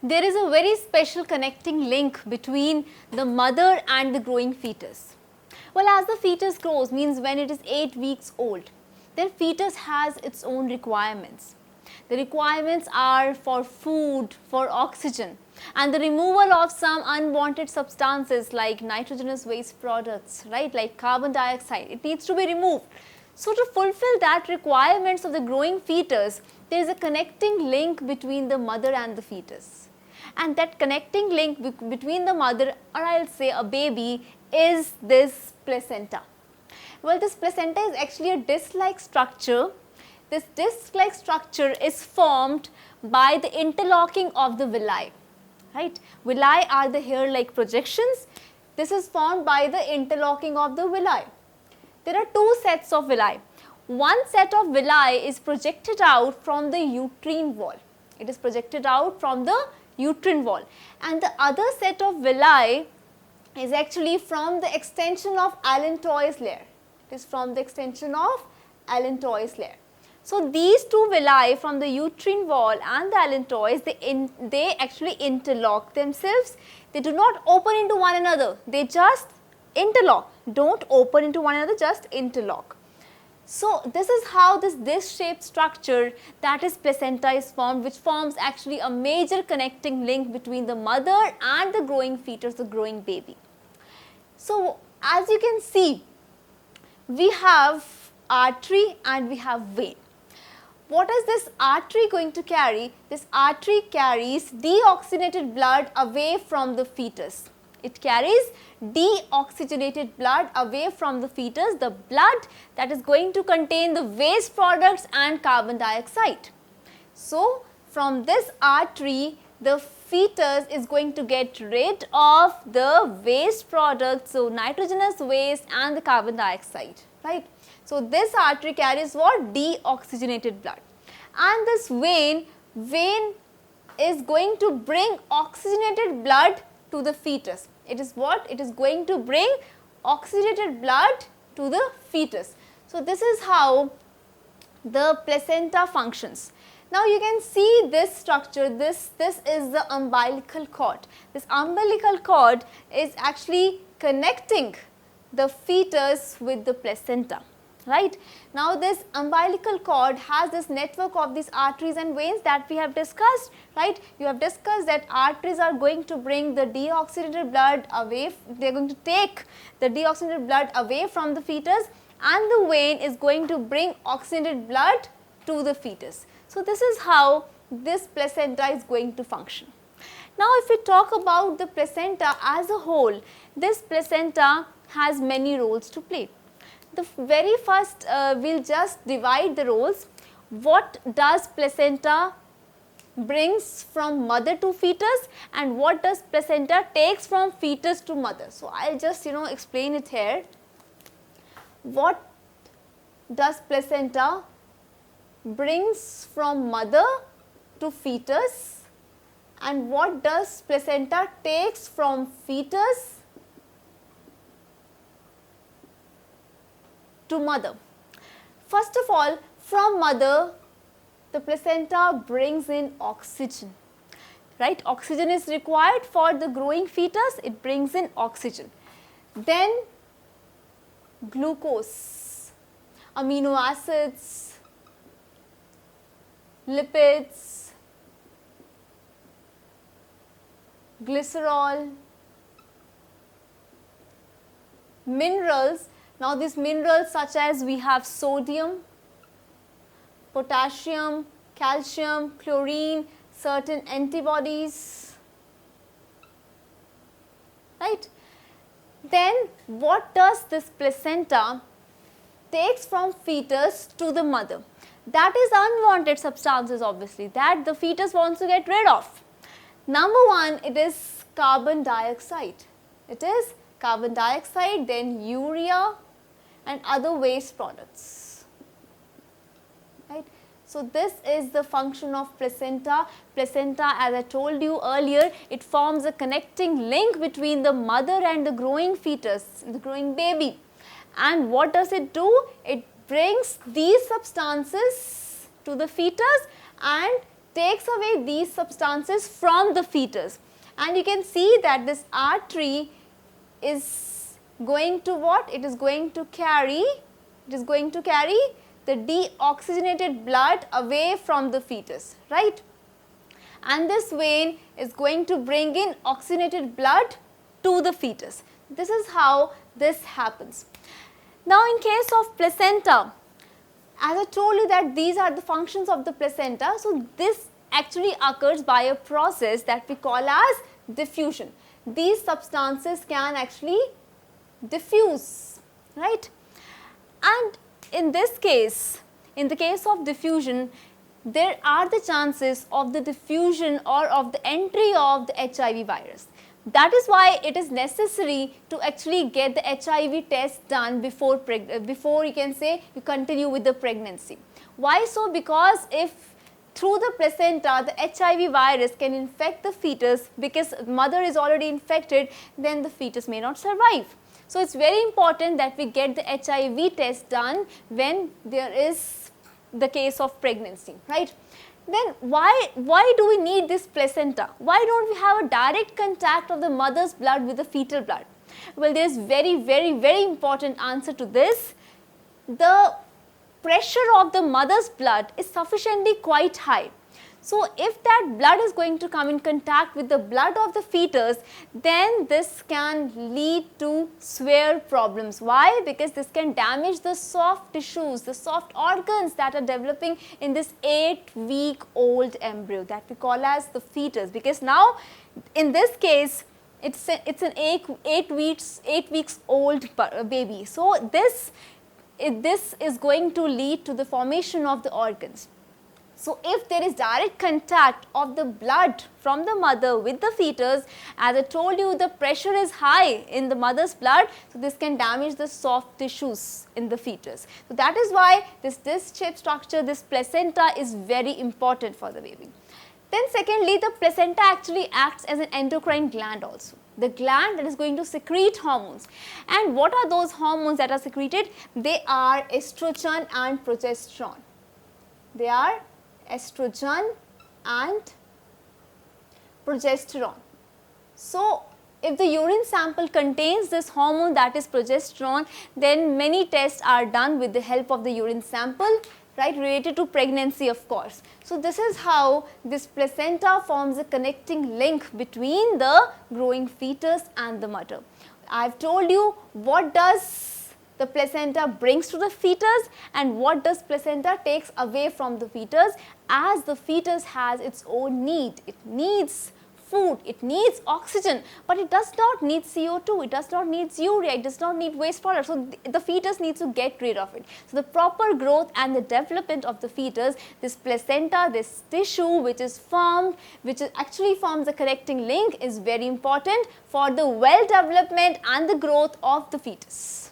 there is a very special connecting link between the mother and the growing fetus. Well, as the fetus grows, means when it is 8 weeks old, then fetus has its own requirements. The requirements are for food, for oxygen, and the removal of some unwanted substances like nitrogenous waste products, right, like carbon dioxide. It needs to be removed. So, to fulfill that requirements of the growing fetus, there is a connecting link between the mother and the fetus. And that connecting link between the mother, or I will say a baby, is this placenta. Well, this placenta is actually a disc-like structure. This disc-like structure is formed by the interlocking of the villi, right. Villi are the hair-like projections. This is formed by the interlocking of the villi. There are two sets of villi. One set of villi is projected out from the uterine wall. It is projected out from the uterine wall, and the other set of villi is actually from the extension of allantois layer. It is from the extension of allantois layer. So, these two villi from the uterine wall and the allantois, they actually interlock themselves. They do not open into one another, they just interlock. Don't open into one another, just interlock. So, this is how this disc-shaped structure, that is placenta, is formed, which forms actually a major connecting link between the mother and the growing fetus, the growing baby. So, as you can see, we have artery and we have vein. What is this artery going to carry? This artery carries deoxygenated blood away from the fetus. It carries deoxygenated blood away from the fetus, the blood that is going to contain the waste products and carbon dioxide. So, from this artery, the fetus is going to get rid of the waste products, so nitrogenous waste and the carbon dioxide, right. So, this artery carries what? Deoxygenated blood. And this vein is going to bring oxygenated blood to the fetus. It is what? It is going to bring oxygenated blood to the fetus. So, this is how the placenta functions. Now, you can see this structure, this is the umbilical cord. This umbilical cord is actually connecting the fetus with the placenta, right. Now, this umbilical cord has this network of these arteries and veins that we have discussed, right. You have discussed that arteries are going to bring the deoxygenated blood away, they are going to take the deoxygenated blood away from the fetus, and the vein is going to bring oxygenated blood to the fetus. So, this is how this placenta is going to function. Now, if we talk about the placenta as a whole, this placenta has many roles to play. The very first, we will just divide the roles. What does placenta brings from mother to fetus, and what does placenta takes from fetus to mother? So, I will just explain it here. What does placenta brings from mother to fetus, and what does placenta takes from fetus to mother? First of all, from mother, the placenta brings in oxygen, right. Oxygen is required for the growing fetus, it brings in oxygen. Then glucose, amino acids, lipids, glycerol, minerals. Now, these minerals such as we have sodium, potassium, calcium, chlorine, certain antibodies, right. Then what does this placenta takes from fetus to the mother? That is unwanted substances, obviously, that the fetus wants to get rid of. Number one, it is carbon dioxide. It is carbon dioxide, then urea and other waste products, right. So, this is the function of placenta. Placenta, as I told you earlier, it forms a connecting link between the mother and the growing fetus, the growing baby. And what does it do? It brings these substances to the fetus and takes away these substances from the fetus, and you can see that this artery is going to what? It is going to carry the deoxygenated blood away from the fetus, right? And this vein is going to bring in oxygenated blood to the fetus. This is how this happens. Now, in case of placenta, as I told you that these are the functions of the placenta, so this actually occurs by a process that we call as diffusion. These substances can actually diffuse, right? And in this case, in the case of diffusion, there are the chances of the diffusion or of the entry of the HIV virus. That is why it is necessary to actually get the HIV test done before you can say you continue with the pregnancy. Why so? Because if through the placenta the HIV virus can infect the fetus, because mother is already infected, then the fetus may not survive. So, it is very important that we get the HIV test done when there is the case of pregnancy, right? Then why do we need this placenta? Why don't we have a direct contact of the mother's blood with the fetal blood? Well, there is very important answer to this. The pressure of the mother's blood is sufficiently quite high. So, if that blood is going to come in contact with the blood of the fetus, then this can lead to severe problems. Why? Because this can damage the soft tissues, the soft organs that are developing in this 8-week-old embryo that we call as the fetus. Because now, in this case, it's an 8 weeks old baby. So, this is going to lead to the formation of the organs. So, if there is direct contact of the blood from the mother with the fetus, as I told you, the pressure is high in the mother's blood, so this can damage the soft tissues in the fetus. So, that is why this disc-shaped structure, this placenta, is very important for the baby. Then secondly, the placenta actually acts as an endocrine gland also. The gland that is going to secrete hormones. And what are those hormones that are secreted? They are estrogen and progesterone. They are estrogen and progesterone. So, if the urine sample contains this hormone, that is progesterone, then many tests are done with the help of the urine sample, right, related to pregnancy, of course. So, this is how this placenta forms a connecting link between the growing fetus and the mother. I have told you what does the placenta brings to the fetus and what does placenta takes away from the fetus, as the fetus has its own need. It needs food, it needs oxygen, but it does not need CO2, it does not need urea, it does not need waste products. So, the fetus needs to get rid of it. So, the proper growth and the development of the fetus, this placenta, this tissue which is formed, actually forms a connecting link, is very important for the well development and the growth of the fetus.